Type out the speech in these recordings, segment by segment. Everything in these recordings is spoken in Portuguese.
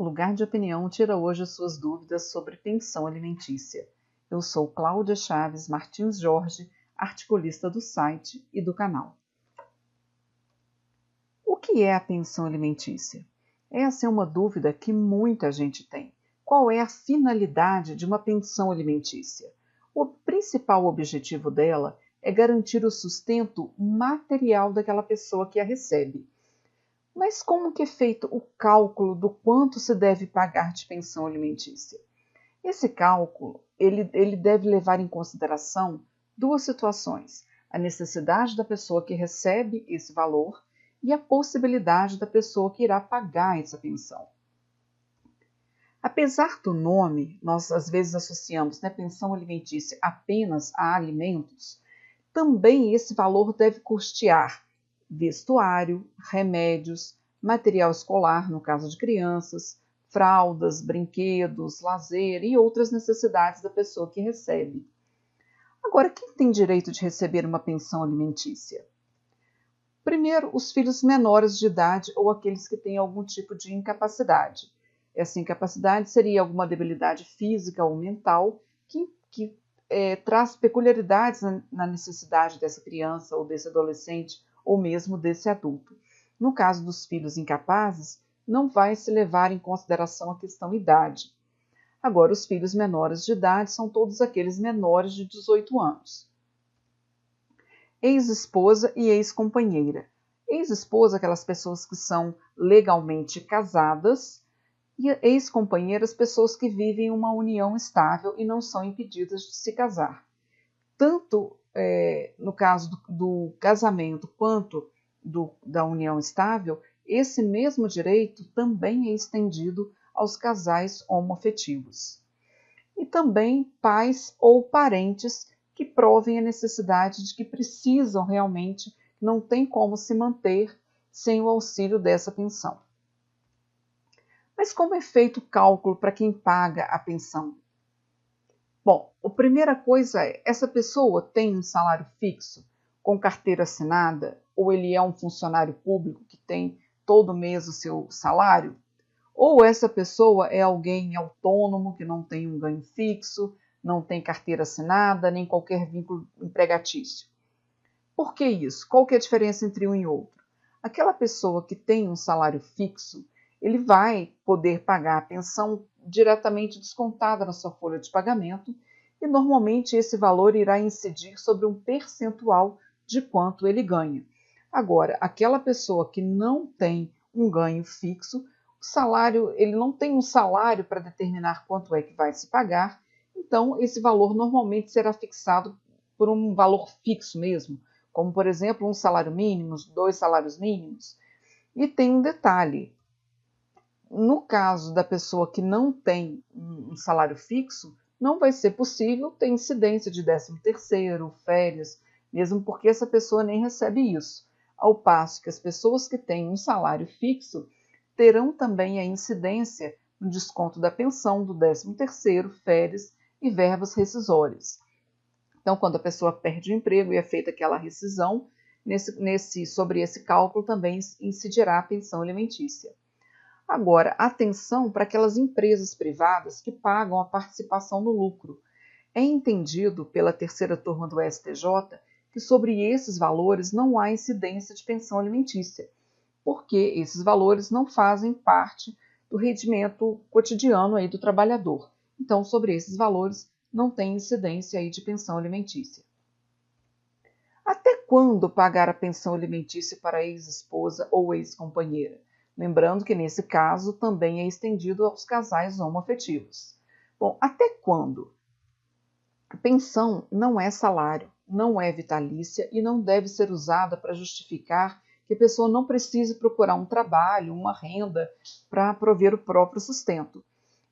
O Lugar de Opinião tira hoje suas dúvidas sobre pensão alimentícia. Eu sou Cláudia Chaves Martins Jorge, articulista do site e do canal. O que é a pensão alimentícia? Essa é uma dúvida que muita gente tem. Qual é a finalidade de uma pensão alimentícia? O principal objetivo dela é garantir o sustento material daquela pessoa que a recebe. Mas como que é feito o cálculo do quanto se deve pagar de pensão alimentícia? Esse cálculo ele deve levar em consideração duas situações: a necessidade da pessoa que recebe esse valor e a possibilidade da pessoa que irá pagar essa pensão. Apesar do nome, nós às vezes associamos pensão alimentícia apenas a alimentos, também esse valor deve custear vestuário, remédios, material escolar, no caso de crianças, fraldas, brinquedos, lazer e outras necessidades da pessoa que recebe. Agora, quem tem direito de receber uma pensão alimentícia? Primeiro, os filhos menores de idade ou aqueles que têm algum tipo de incapacidade. Essa incapacidade seria alguma debilidade física ou mental que traz peculiaridades na necessidade dessa criança ou desse adolescente ou mesmo desse adulto. No caso dos filhos incapazes, não vai se levar em consideração a questão idade. Agora, os filhos menores de idade são todos aqueles menores de 18 anos. Ex-esposa e ex-companheira. Ex-esposa, aquelas pessoas que são legalmente casadas, e ex-companheiras, pessoas que vivem uma união estável e não são impedidas de se casar. Tanto no caso do casamento quanto da união estável, esse mesmo direito também é estendido aos casais homoafetivos. E também pais ou parentes que provem a necessidade de que precisam realmente, não tem como se manter sem o auxílio dessa pensão. Mas como é feito o cálculo para quem paga a pensão? Bom, a primeira coisa é, essa pessoa tem um salário fixo, com carteira assinada, ou ele é um funcionário público que tem todo mês o seu salário? Ou essa pessoa é alguém autônomo que não tem um ganho fixo, não tem carteira assinada, nem qualquer vínculo empregatício? Por que isso? Qual que é a diferença entre um e outro? Aquela pessoa que tem um salário fixo, ele vai poder pagar a pensão diretamente descontada na sua folha de pagamento e normalmente esse valor irá incidir sobre um percentual de quanto ele ganha. Agora, aquela pessoa que não tem um ganho fixo, o salário, ele não tem um salário para determinar quanto é que vai se pagar, então esse valor normalmente será fixado por um valor fixo mesmo, como por exemplo um salário mínimo, 2 salários mínimos. E tem um detalhe: no caso da pessoa que não tem um salário fixo, não vai ser possível ter incidência de 13º, férias, mesmo porque essa pessoa nem recebe isso. Ao passo que as pessoas que têm um salário fixo terão também a incidência no desconto da pensão, do 13º, férias e verbas rescisórias. Então, quando a pessoa perde o emprego e é feita aquela rescisão, sobre esse cálculo também incidirá a pensão alimentícia. Agora, atenção para aquelas empresas privadas que pagam a participação no lucro. É entendido pela terceira turma do STJ que sobre esses valores não há incidência de pensão alimentícia, porque esses valores não fazem parte do rendimento cotidiano aí do trabalhador. Então, sobre esses valores não tem incidência aí de pensão alimentícia. Até quando pagar a pensão alimentícia para ex-esposa ou ex-companheira? Lembrando que, nesse caso, também é estendido aos casais homoafetivos. Bom, até quando? A pensão não é salário, não é vitalícia e não deve ser usada para justificar que a pessoa não precise procurar um trabalho, uma renda, para prover o próprio sustento.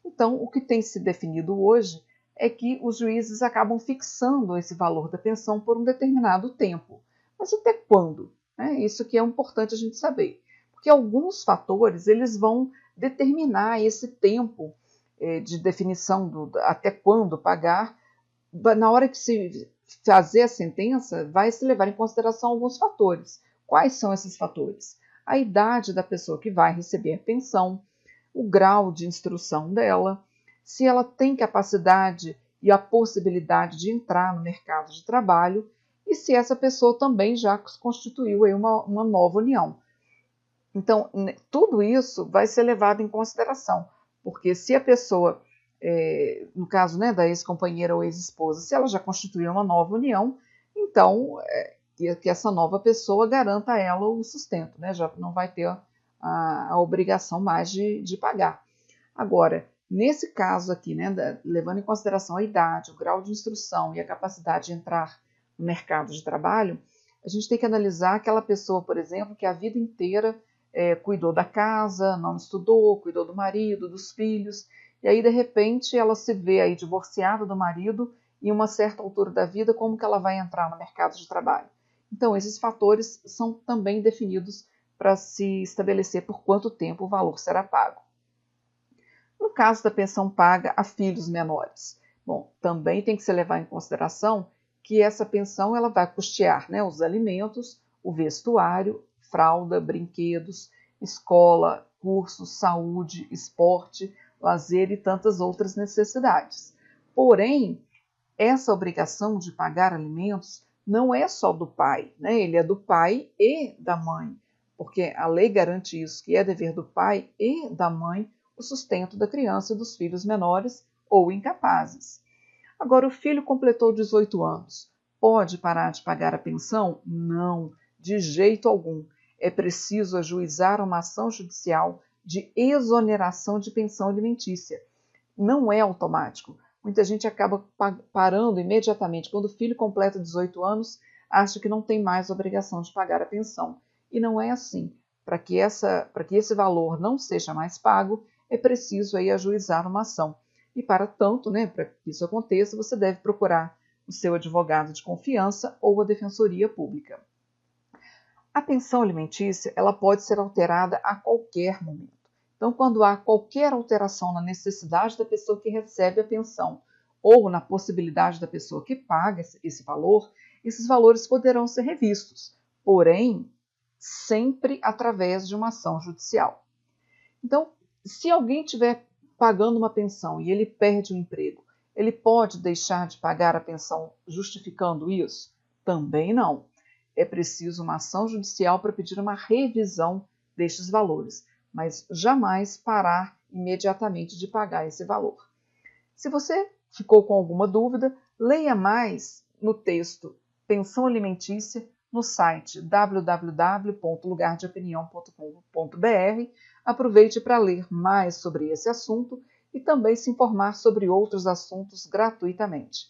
Então, o que tem se definido hoje é que os juízes acabam fixando esse valor da pensão por um determinado tempo. Mas até quando? Isso que é importante a gente saber. Porque alguns fatores eles vão determinar esse tempo de definição até quando pagar. Na hora que se fazer a sentença, vai se levar em consideração alguns fatores. Quais são esses fatores? A idade da pessoa que vai receber a pensão, o grau de instrução dela, se ela tem capacidade e a possibilidade de entrar no mercado de trabalho e se essa pessoa também já constituiu aí uma nova união. Então, tudo isso vai ser levado em consideração, porque se a pessoa, no caso, né, da ex-companheira ou ex-esposa, se ela já constituiu uma nova união, então que essa nova pessoa garanta a ela o sustento, né, já não vai ter a obrigação mais de pagar. Agora, nesse caso aqui, né, levando em consideração a idade, o grau de instrução e a capacidade de entrar no mercado de trabalho, a gente tem que analisar aquela pessoa, por exemplo, que a vida inteira cuidou da casa, não estudou, cuidou do marido, dos filhos, e aí, de repente, ela se vê aí divorciada do marido e em uma certa altura da vida, como que ela vai entrar no mercado de trabalho? Então, esses fatores são também definidos para se estabelecer por quanto tempo o valor será pago. No caso da pensão paga a filhos menores, bom, também tem que se levar em consideração que essa pensão ela vai custear, né, os alimentos, o vestuário, fralda, brinquedos, escola, cursos, saúde, esporte, lazer e tantas outras necessidades. Porém, essa obrigação de pagar alimentos não é só do pai, né? Ele é do pai e da mãe, porque a lei garante isso, que é dever do pai e da mãe o sustento da criança e dos filhos menores ou incapazes. Agora, o filho completou 18 anos. Pode parar de pagar a pensão? Não, de jeito algum. É preciso ajuizar uma ação judicial de exoneração de pensão alimentícia. Não é automático. Muita gente acaba parando imediatamente. Quando o filho completa 18 anos, acha que não tem mais obrigação de pagar a pensão. E não é assim. Para que esse valor não seja mais pago, é preciso aí ajuizar uma ação. E para tanto, né, para que isso aconteça, você deve procurar o seu advogado de confiança ou a defensoria pública. A pensão alimentícia ela pode ser alterada a qualquer momento. Então, quando há qualquer alteração na necessidade da pessoa que recebe a pensão ou na possibilidade da pessoa que paga esse valor, esses valores poderão ser revistos, porém, sempre através de uma ação judicial. Então, se alguém estiver pagando uma pensão e ele perde o emprego, ele pode deixar de pagar a pensão justificando isso? Também não. É preciso uma ação judicial para pedir uma revisão destes valores, mas jamais parar imediatamente de pagar esse valor. Se você ficou com alguma dúvida, leia mais no texto Pensão Alimentícia no site www.lugardeopinião.com.br. Aproveite para ler mais sobre esse assunto e também se informar sobre outros assuntos gratuitamente.